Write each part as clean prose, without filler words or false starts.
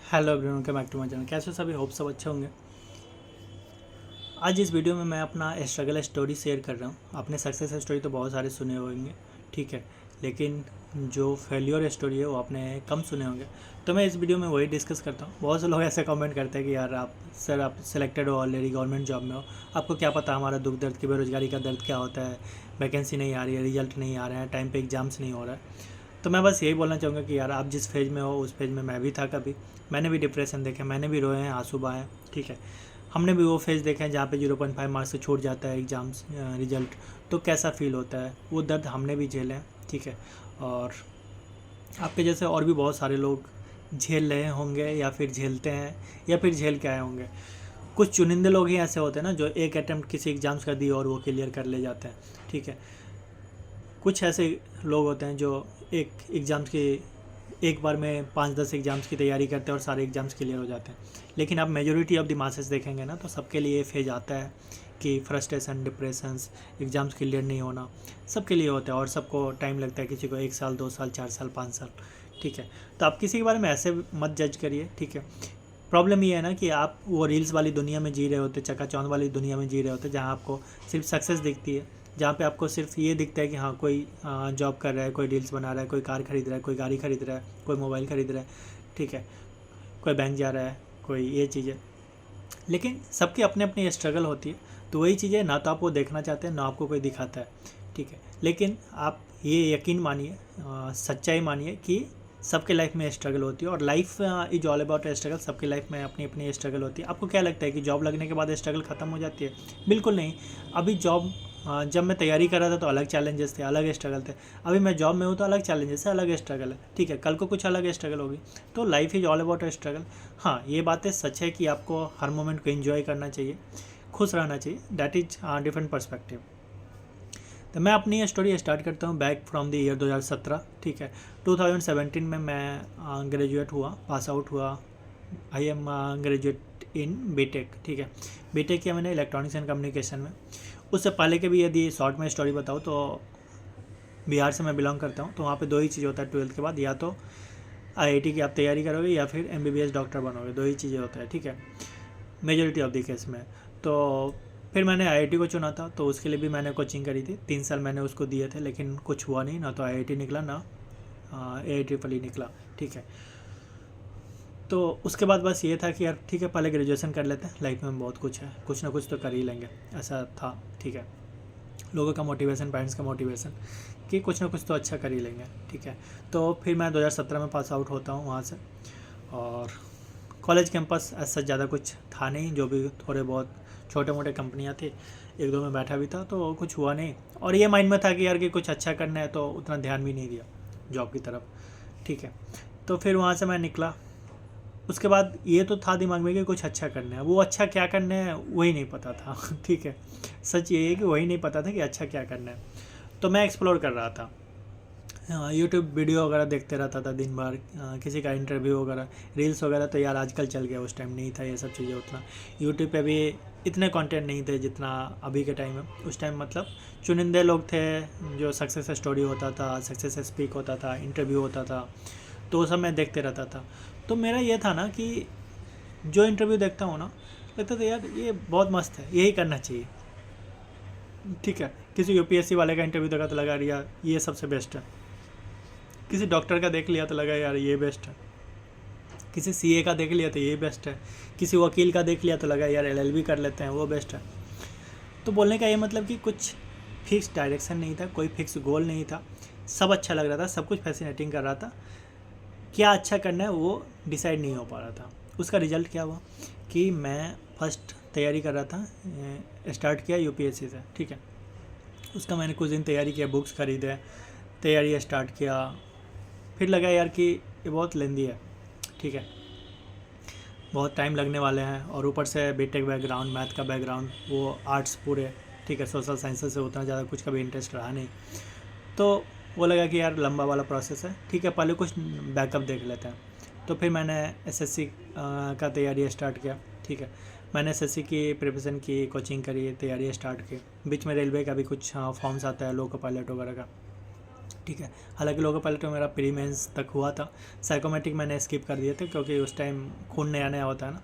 Hello everyone, welcome back to my channel. कैसे हो सभी? होप सब अच्छे होंगे। आज इस वीडियो में मैं अपना स्ट्रगल स्टोरी शेयर कर रहा हूँ। आपने सक्सेस स्टोरी तो बहुत सारे सुने होंगे, ठीक है, लेकिन जो फेलियर स्टोरी है वो आपने कम सुने होंगे। तो मैं इस वीडियो में वही डिस्कस करता हूँ। बहुत से लोग ऐसे कमेंट करते हैं कि यार आप सिलेक्टेड हो, ऑलरेडी गवर्नमेंट जॉब में हो, आपको क्या पता हमारा दुख दर्द की, बेरोजगारी का दर्द क्या होता है, वैकेंसी नहीं आ रही है, रिजल्ट नहीं आ रहे हैं, टाइम पे एग्जाम्स नहीं हो रहा है। तो मैं बस यही बोलना चाहूँगा कि यार आप जिस फेज में हो उस फेज में मैं भी था कभी। मैंने भी डिप्रेशन देखे, मैंने भी रोए हैं, आंसू बहाए हैं, ठीक है। हमने भी वो फेज देखे हैं जहाँ पे 0.5 मार्क्स से छूट जाता है एग्ज़ाम्स रिजल्ट। तो कैसा फील होता है, वो दर्द हमने भी झेले हैं, ठीक है। और आपके जैसे और भी बहुत सारे लोग झेल रहे होंगे या फिर झेलते हैं या फिर झेल के आए होंगे। कुछ चुनिंदे लोग ही ऐसे होते हैं ना जो एक अटैम्प्ट किसी एग्ज़ाम्स का दिए और वो क्लियर कर ले जाते हैं, ठीक है। कुछ ऐसे लोग होते हैं जो एक एग्ज़ाम्स की एक बार में 5-10 एग्ज़ाम्स की तैयारी करते हैं और सारे एग्ज़ाम्स क्लियर हो जाते हैं। लेकिन आप मेजॉरिटी ऑफ द मासेस देखेंगे ना तो सबके लिए ये फेज आता है कि फ्रस्ट्रेशन, डिप्रेशंस, एग्ज़ाम्स क्लियर नहीं होना सबके लिए होता है। और सबको टाइम लगता है, किसी को 1 साल, 2 साल, 4 साल, 5 साल, ठीक है। तो आप किसी के बारे में ऐसे मत जज करिए, ठीक है। प्रॉब्लम ये है ना कि आप वो रील्स वाली दुनिया में जी रहे होते, चकाचौंध वाली दुनिया में जी रहे होते, जहाँ आपको सिर्फ सक्सेस दिखती है, जहाँ पे आपको सिर्फ ये दिखता है कि हाँ कोई जॉब कर रहा है, कोई रील्स बना रहा है, कोई कार खरीद रहा है, कोई गाड़ी खरीद रहा है, कोई मोबाइल खरीद रहा है, ठीक है, कोई बैंक जा रहा है, कोई ये चीज़ें। लेकिन सबकी अपनी अपनी स्ट्रगल होती है। तो वही चीज़ें ना तो आप वो देखना चाहते हैं, ना आपको कोई दिखाता है, ठीक है। लेकिन आप ये यकीन मानिए, सच्चाई मानिए कि सबके लाइफ में स्ट्रगल होती है। और life is all about struggle. सबकी लाइफ में अपनी अपनी स्ट्रगल होती है। आपको क्या लगता है कि जॉब लगने के बाद स्ट्रगल ख़त्म हो जाती है? बिल्कुल नहीं। अभी जॉब जब मैं तैयारी कर रहा था तो अलग चैलेंजेस थे, अलग स्ट्रगल थे। अभी मैं जॉब में हूँ तो अलग चैलेंजेस है, अलग स्ट्रगल है, ठीक है। कल को कुछ अलग स्ट्रगल होगी। तो life is all about struggle. हाँ, ये बातें सच है कि आपको हर मोमेंट को एंजॉय करना चाहिए, खुश रहना चाहिए। That is different perspective. तो मैं अपनी स्टोरी स्टार्ट करता हूँ बैक फ्रॉम द ईयर 2017, ठीक है। 2017 में मैं ग्रेजुएट हुआ, पास आउट हुआ। I am graduate in BTech, ठीक है। बीटेक किया मैंने इलेक्ट्रॉनिक्स एंड कम्युनिकेशन में। उससे पहले के भी यदि शॉर्ट में स्टोरी बताऊँ तो बिहार से मैं बिलोंग करता हूँ। तो वहाँ पे दो ही चीज़ होता है 12th के बाद, या तो आईआईटी की आप तैयारी करोगे या फिर एमबीबीएस डॉक्टर बनोगे, दो ही चीज़ें होता है, ठीक है, मेजोरिटी ऑफ द केस में। तो फिर मैंने आईआईटी को चुना था, तो उसके लिए भी मैंने कोचिंग करी थी। 3 साल मैंने उसको दिए थे, लेकिन कुछ हुआ नहीं, ना तो आईआईटी निकला ना ए ट्रिपल ई निकला, ठीक है। तो उसके बाद बस ये था कि यार ठीक है, पहले ग्रेजुएशन कर लेते हैं, लाइफ में बहुत कुछ है, कुछ ना कुछ तो कर ही लेंगे, ऐसा था, ठीक है। लोगों का मोटिवेशन, पेरेंट्स का मोटिवेशन कि कुछ ना कुछ तो अच्छा कर ही लेंगे, ठीक है। तो फिर मैं 2017 में पास आउट होता हूँ वहाँ से। और कॉलेज कैंपस ऐसा ज़्यादा कुछ था नहीं, जो भी थोड़े बहुत छोटे मोटे कंपनियाँ थी, एक दो में बैठा भी था, तो कुछ हुआ नहीं। और ये माइंड में था कि यार कि कुछ अच्छा करना है, तो उतना ध्यान भी नहीं दिया जॉब की तरफ, ठीक है। तो फिर वहाँ से मैं निकला। उसके बाद ये तो था दिमाग में कि कुछ अच्छा करना है, वो अच्छा क्या करना है वही नहीं पता था ठीक है। सच ये है कि वही नहीं पता था कि अच्छा क्या करना है। तो मैं एक्सप्लोर कर रहा था, यूट्यूब वीडियो वगैरह देखते रहता था दिन भर, किसी का इंटरव्यू वगैरह, रील्स वगैरह तो यार आजकल चल गया, उस टाइम नहीं था ये सब चीज़ें उतना। यूट्यूब पे भी इतने कंटेंट नहीं थे जितना अभी के टाइम में। उस टाइम मतलब चुनिंदे लोग थे जो सक्सेस स्टोरी होता था, सक्सेस स्पीक होता था, इंटरव्यू होता था, तो वो सब मैं देखते रहता था। तो मेरा ये था ना कि जो इंटरव्यू देखता हूँ ना, लगता था यार ये बहुत मस्त है, यही करना चाहिए, ठीक है। किसी यूपीएससी वाले का इंटरव्यू देखा तो लगा यार ये सबसे बेस्ट है। किसी डॉक्टर का देख लिया तो लगा यार ये बेस्ट है। किसी सीए का देख लिया तो ये बेस्ट है। किसी वकील का देख लिया तो लगा यार एलएलबी कर लेते हैं, वो बेस्ट है। तो बोलने का ये मतलब कि कुछ फिक्स डायरेक्शन नहीं था, कोई फिक्स गोल नहीं था। सब अच्छा लग रहा था, सब कुछ फैसिनेटिंग कर रहा था। क्या अच्छा करना है वो डिसाइड नहीं हो पा रहा था। उसका रिजल्ट क्या हुआ कि मैं फर्स्ट तैयारी कर रहा था, स्टार्ट किया यूपीएससी से, ठीक है। उसका मैंने कुछ दिन तैयारी किया, बुक्स खरीदे, तैयारी स्टार्ट किया। फिर लगा यार कि ये बहुत लेंदी है, ठीक है, बहुत टाइम लगने वाले हैं। और ऊपर से बीटेक बैकग्राउंड, मैथ का बैकग्राउंड, वो आर्ट्स पूरे, ठीक है, सोशल साइंसेस से उतना ज़्यादा कुछ का भी इंटरेस्ट रहा नहीं। तो वो लगा कि यार लंबा वाला प्रोसेस है, ठीक है, पहले कुछ बैकअप देख लेते हैं। तो फिर मैंने एसएससी का तैयारी स्टार्ट किया, ठीक है। मैंने एसएससी की प्रिपरेशन की, कोचिंग करी, तैयारी स्टार्ट की। बीच में रेलवे का भी कुछ फॉर्म्स आता है, लोको पायलट वगैरह का, ठीक है। हालांकि लोगों पहले तो मेरा प्री मेंस तक हुआ था, साइकोमेट्रिक मैंने स्किप कर दिए थे क्योंकि उस टाइम खून नया नया होता है ना,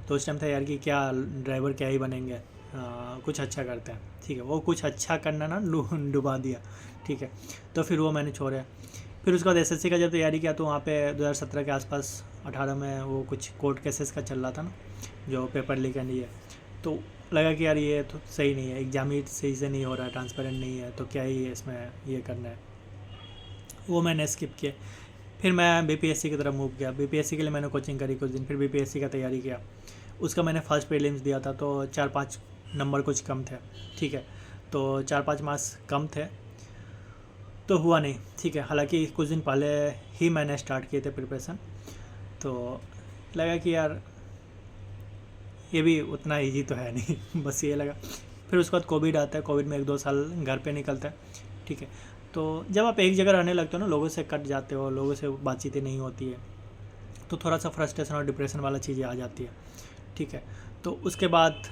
तो उस टाइम था यार कि क्या ड्राइवर क्या ही बनेंगे, कुछ अच्छा करते हैं, ठीक है। वो कुछ अच्छा करना ना डुबा दिया, ठीक है। तो फिर वो मैंने छोड़ा। फिर उसके बाद एसएससी का जब तैयारी किया तो वहाँ पे 2017 के आसपास 18 में वो कुछ कोर्ट केसेस का चल रहा था ना, जो पेपर लीक एंड ये, तो लगा कि यार ये तो सही नहीं है, एग्ज़ाम ही सही से नहीं हो रहा है, ट्रांसपेरेंट नहीं है, तो क्या ही इसमें ये करना है, वो मैंने स्किप किया। फिर मैं बीपीएससी की तरफ मूव किया। बीपीएससी के लिए मैंने कोचिंग करी कुछ दिन, फिर बीपीएससी का तैयारी किया। उसका मैंने फर्स्ट प्रीलिम्स दिया था तो 4-5 नंबर कुछ कम थे, ठीक है। तो 4-5 मार्क्स कम थे तो हुआ नहीं, ठीक है। हालांकि कुछ दिन पहले ही मैंने स्टार्ट किए थे प्रिपरेशन, तो लगा कि यार ये भी उतना ईजी तो है नहीं बस ये लगा। फिर उसके बाद कोविड आता है, कोविड में 1-2 साल घर पे निकलता है, ठीक है। तो जब आप एक जगह रहने लगते हो ना, लोगों से कट जाते हो, लोगों से बातचीतें नहीं होती है, तो थोड़ा सा फ्रस्ट्रेशन और डिप्रेशन वाला चीज़ें आ जाती है, ठीक है। तो उसके बाद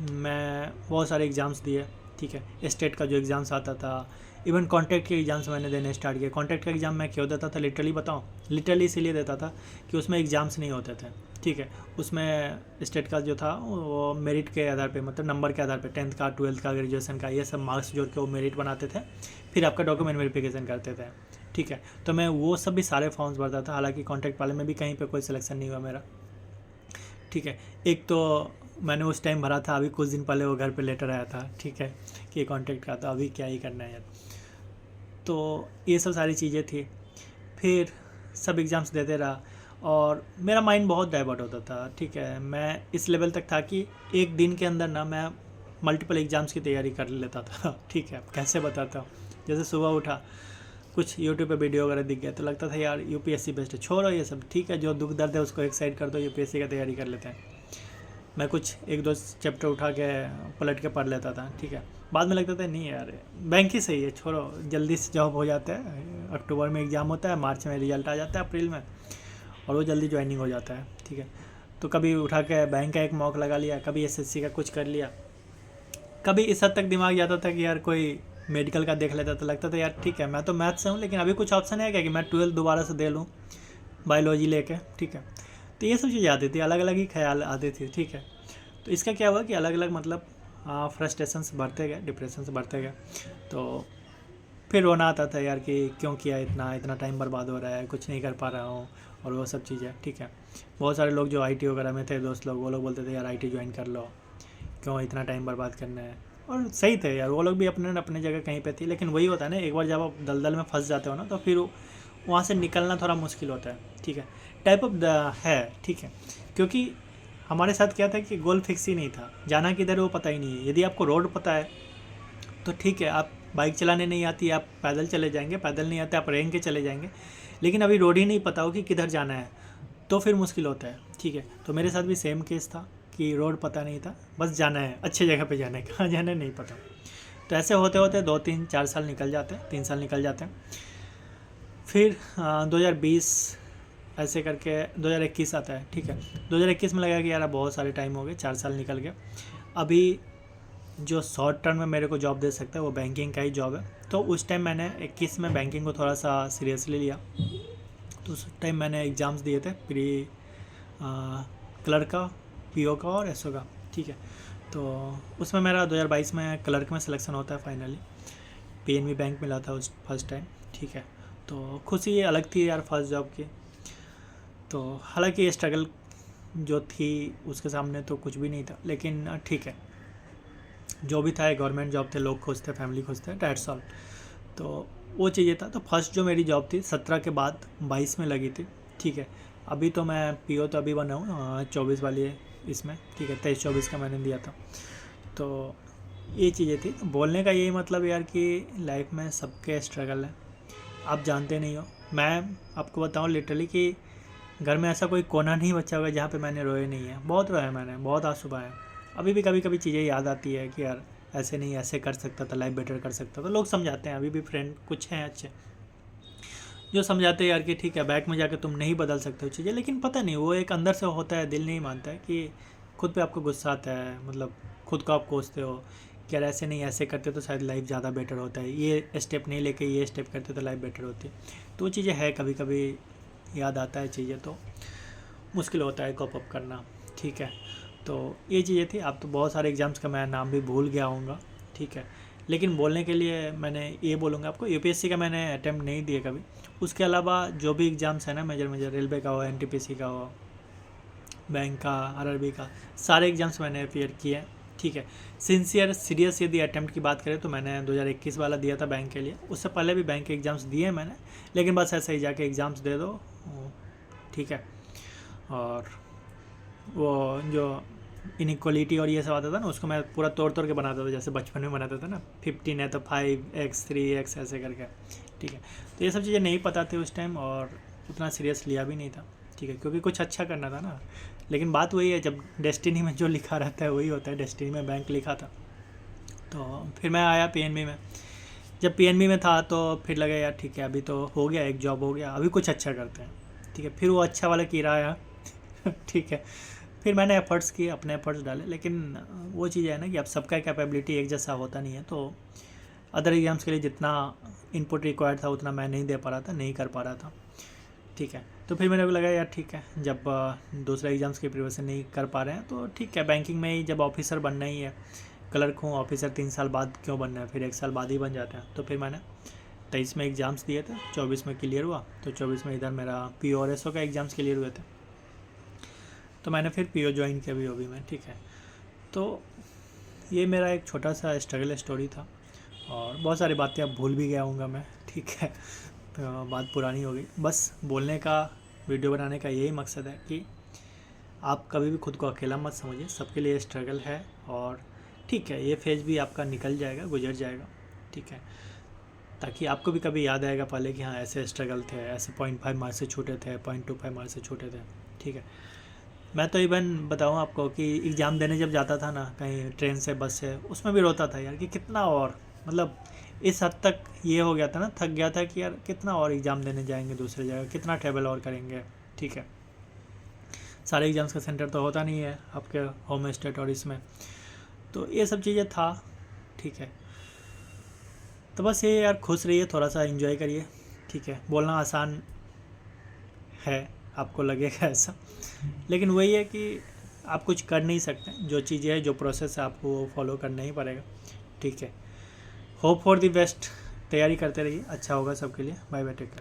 मैं बहुत सारे एग्ज़ाम्स दिए, ठीक है। स्टेट का जो एग्ज़ाम्स आता था, इवन कॉन्टैक्ट के एग्ज़ाम्स मैंने देने स्टार्ट किए। कॉन्टैक्ट का एग्ज़ाम मैं क्यों देता था, लिटरली बताऊँ, लिटरली इसीलिए देता था कि उसमें एग्ज़ाम्स नहीं होते थे, ठीक है। उसमें स्टेट का जो था वो मेरिट के आधार पे, मतलब नंबर के आधार पे, 10th का, 12th का, ग्रेजुएशन का, ये सब मार्क्स जोड़ के वो मेरिट बनाते थे, फिर आपका डॉक्यूमेंट वेरिफिकेशन करते थे, ठीक है। तो मैं वो सब भी सारे फॉर्म्स भरता था। हालांकि कॉन्टैक्ट वाले में भी कहीं पे कोई सिलेक्शन नहीं हुआ मेरा, ठीक है। एक तो मैंने उस टाइम भरा था, अभी कुछ दिन पहले वो घर पे लेटर आया था, ठीक है, कि कॉन्टैक्ट का, तो अभी क्या ही करना है यार। तो ये सब सारी चीज़ें थी। फिर सब एग्ज़ाम्स देते रहा और मेरा माइंड बहुत डाइवर्ट होता था, ठीक है। मैं इस लेवल तक था कि एक दिन के अंदर ना मैं मल्टीपल एग्ज़ाम्स की तैयारी कर लेता था, ठीक है। कैसे बताता हूँ, जैसे सुबह उठा, कुछ यूट्यूब पे वीडियो वगैरह दिख गया तो लगता था यार यूपीएससी बेस्ट है, छोड़ो ये सब, ठीक है, जो दुख दर्द है उसको एक साइड कर दो, यूपीएससी का तैयारी कर लेते हैं। मैं कुछ 1-2 चैप्टर उठा के पलट के पढ़ लेता था, ठीक है। बाद में लगता था नहीं यार बैंक ही सही है, छोड़ो, जल्दी से जॉब हो जाता है, अक्टूबर में एग्ज़ाम होता है, मार्च में रिजल्ट आ जाता है, अप्रैल में, और वो जल्दी ज्वाइनिंग हो जाता है, ठीक है। तो कभी उठा के बैंक का एक मॉक लगा लिया, कभी एसएससी का कुछ कर लिया, कभी इस हद तक दिमाग जाता था कि यार कोई मेडिकल का देख लेता, तो लगता था यार ठीक है, मैं तो मैथ से हूँ, लेकिन अभी कुछ ऑप्शन है क्या कि मैं 12th दोबारा से दे लूँ बायोलॉजी लेके, ठीक है। तो ये सब चीज़ें आती थी, अलग अलग ही ख्याल आते थे, ठीक है। तो इसका क्या हुआ कि अलग अलग मतलब फ्रस्ट्रेशंस बढ़ते गए, डिप्रेशन से बढ़ते गए, तो फिर रोना आता था यार कि क्यों किया, इतना इतना टाइम बर्बाद हो रहा है, कुछ नहीं कर पा रहा हूँ, और वो सब चीज़ें, ठीक है। बहुत सारे लोग जो आईटी वगैरह में थे दोस्त लोग, वो लोग बोलते थे यार आईटी ज्वाइन कर लो, क्यों इतना टाइम बर्बाद करना है, और सही थे यार, वो लोग भी अपने अपने जगह कहीं पे थी। लेकिन वही होता है ना, एक बार जब आप दलदल में फंस जाते हो ना, तो फिर वहाँ से निकलना थोड़ा मुश्किल होता है, ठीक है। टाइप ऑफ है, ठीक है। क्योंकि हमारे साथ क्या था कि गोल फिक्स ही नहीं था, जाना किधर है वो पता ही नहीं है। यदि आपको रोड पता है तो ठीक है, आप बाइक चलाने नहीं आती आप पैदल चले जाएंगे, पैदल नहीं आते आप रेंग के चले जाएंगे, लेकिन अभी रोड ही नहीं पता हो कि किधर जाना है, तो फिर मुश्किल होता है, ठीक है। तो मेरे साथ भी सेम केस था कि रोड पता नहीं था, बस जाना है, अच्छे जगह पे जाना है, कहाँ जाना है नहीं पता। तो ऐसे होते होते 2-3-4 साल निकल जाते हैं, 3 साल निकल जाते हैं। फिर 2020 ऐसे करके 2021 आता है, ठीक है। 2021 में लगा कि यार बहुत सारे टाइम हो गए, 4 साल निकल गए, अभी जो शॉर्ट टर्म में मेरे को जॉब दे सकता है वो बैंकिंग का ही जॉब है। तो उस टाइम मैंने 21 में बैंकिंग को थोड़ा सा सीरियसली लिया, तो उस टाइम मैंने एग्ज़ाम्स दिए थे, प्री क्लर्क का, पीओ का और एसओ का, ठीक है। तो उसमें मेरा 2022 में क्लर्क में सिलेक्शन होता है फाइनली, पीएनबी बैंक मिला था उस फर्स्ट टाइम, ठीक है। तो खुशी ये अलग थी यार फर्स्ट जॉब की। तो हालांकि ये स्ट्रगल जो थी उसके सामने तो कुछ भी नहीं था, लेकिन ठीक है, जो भी था गवर्नमेंट जॉब थे, लोग खुश थे, फैमिली खुश थे, डेट्स ऑल। तो वो चीज़ें था। तो फर्स्ट जो मेरी जॉब थी 17 के बाद 22 में लगी थी, ठीक है। अभी तो मैं पीओ तो अभी बना हूँ 24 वाली है इसमें, ठीक है, 23-24 का मैंने दिया था। तो ये चीज़ें थी। बोलने का यही मतलब यार कि लाइफ में सबके स्ट्रगल है, आप जानते नहीं हो। मैं आपको बताऊँ लिटरली कि घर में ऐसा कोई कोना नहीं बचा हुआ जहाँ पे मैंने रोए नहीं है, बहुत रोया मैंने, बहुत आंसू बहाए। अभी भी कभी कभी चीज़ें याद आती है कि यार ऐसे नहीं, ऐसे कर सकता था, लाइफ बेटर कर सकता था। लोग समझाते हैं, अभी भी फ्रेंड कुछ हैं अच्छे जो समझाते हैं यार कि ठीक है बैक में जाकर तुम नहीं बदल सकते हो चीज़ें, लेकिन पता नहीं वो एक अंदर से होता है, दिल नहीं मानता है कि खुद पे आपको गुस्सा आता है, मतलब खुद को आप कोसते हो कि यार ऐसे नहीं, ऐसे करते तो शायद लाइफ ज़्यादा बेटर होता है, ये स्टेप नहीं लेके ये स्टेप करते तो लाइफ बेटर होती है। तो वो चीज़ें है, कभी कभी याद आता है चीज़ें, तो मुश्किल होता है कॉप अप करना। ठीक है, तो ये चीज़ें थी। अब तो बहुत सारे एग्ज़ाम्स का मैं नाम भी भूल गया हूँगा। ठीक है, लेकिन बोलने के लिए मैंने ये बोलूँगा आपको, यूपीएससी का मैंने अटैम्प्ट नहीं दिया कभी। उसके अलावा जो भी एग्ज़ाम्स है ना, मेजर रेलवे का हो, एनटीपीसी का हो, बैंक का, आरआरबी का, सारे एग्ज़ाम्स मैंने अपीयर किए हैं। ठीक है, सिंसियर सीरियस यदि अटैम्प्ट की बात करें तो मैंने 2021 वाला दिया था बैंक के लिए। उससे पहले भी बैंक के एग्ज़ाम्स दिए हैं मैंने, लेकिन बस ऐसे ही जाके एग्ज़ाम्स दे दो। ठीक है, और वो जो इनइक्वलिटी और ये सब आता था ना, उसको मैं पूरा तोड़ के बनाता था, जैसे बचपन में बनाता था ना, 15 है तो 5x 3x ऐसे करके। ठीक है, तो ये सब चीज़ें नहीं पता थी उस टाइम, और उतना सीरियस लिया भी नहीं था। ठीक है, क्योंकि कुछ अच्छा करना था ना। लेकिन बात वही है, जब डेस्टिनी में जो लिखा रहता है वही होता है। डेस्टिनी में बैंक लिखा था, तो फिर मैं आया पीएनबी में। जब पीएनबी में था तो फिर लगा यार ठीक है, अभी तो हो गया, एक जॉब हो गया, अभी कुछ अच्छा करते हैं। ठीक है, फिर वो अच्छा वाला कीड़ा आया। ठीक है, फिर मैंने एफ़र्ट्स किए, अपने एफ़र्ट्स डाले, लेकिन वो चीज़ है ना कि अब सबका कैपेबिलिटी एक जैसा होता नहीं है। तो अदर एग्ज़ाम्स के लिए जितना इनपुट रिक्वायर्ड था उतना मैं नहीं दे पा रहा था, नहीं कर पा रहा था। ठीक है, तो फिर मेरे को लगा यार ठीक है, जब दूसरे एग्ज़ाम्स की प्रिपरेशन नहीं कर पा रहे हैं तो ठीक है, बैंकिंग में ही जब ऑफिसर बनना ही है, क्लर्क हूँ, ऑफिसर 3 साल बाद क्यों बनना है, फिर 1 साल बाद ही बन जाते हैं। तो फिर मैंने 23 में एग्ज़ाम्स दिए थे, 24 में क्लियर हुआ, तो 24 में इधर मेरा पीओ और एसओ का एग्ज़ाम्स क्लियर हुए थे, तो मैंने फिर पीओ ज्वाइन किया भी में। ठीक है, तो ये मेरा एक छोटा सा स्ट्रगल स्टोरी था, और बहुत सारी बातें अब भूल भी गया हूँगा मैं। ठीक है, तो बात पुरानी हो गई। बस बोलने का, वीडियो बनाने का यही मकसद है कि आप कभी भी खुद को अकेला मत समझिए, सबके लिए स्ट्रगल है, और ठीक है, ये फेज़ भी आपका निकल जाएगा, गुजर जाएगा। ठीक है, ताकि आपको भी कभी याद आएगा पहले कि हाँ ऐसे स्ट्रगल थे, ऐसे 0.5 मार्क्स से छूटे थे, 0.25 मार्क्स से छूटे थे। ठीक है, मैं तो इवन बताऊँ आपको कि एग्ज़ाम देने जब जाता था ना, कहीं ट्रेन से, बस से, उसमें भी रोता था यार कि कितना और, मतलब इस हद तक ये हो गया था ना, थक गया था कि यार कितना और एग्ज़ाम देने जाएंगे दूसरी जगह, कितना ट्रैवल और करेंगे। ठीक है, सारे एग्ज़ाम्स का सेंटर तो होता नहीं है आपके होम स्टेट और इसमें, तो ये सब चीज़ें था। ठीक है, तो बस ये यार, खुश रहिए, थोड़ा सा एंजॉय करिए। ठीक है, बोलना आसान है, आपको लगेगा ऐसा, लेकिन वही है कि आप कुछ कर नहीं सकते, जो चीज़ें हैं, जो प्रोसेस है, आपको वो फॉलो करना ही पड़ेगा। ठीक है, होप फॉर द बेस्ट, तैयारी करते रहिए, अच्छा होगा सबके लिए। Bye bye, take care.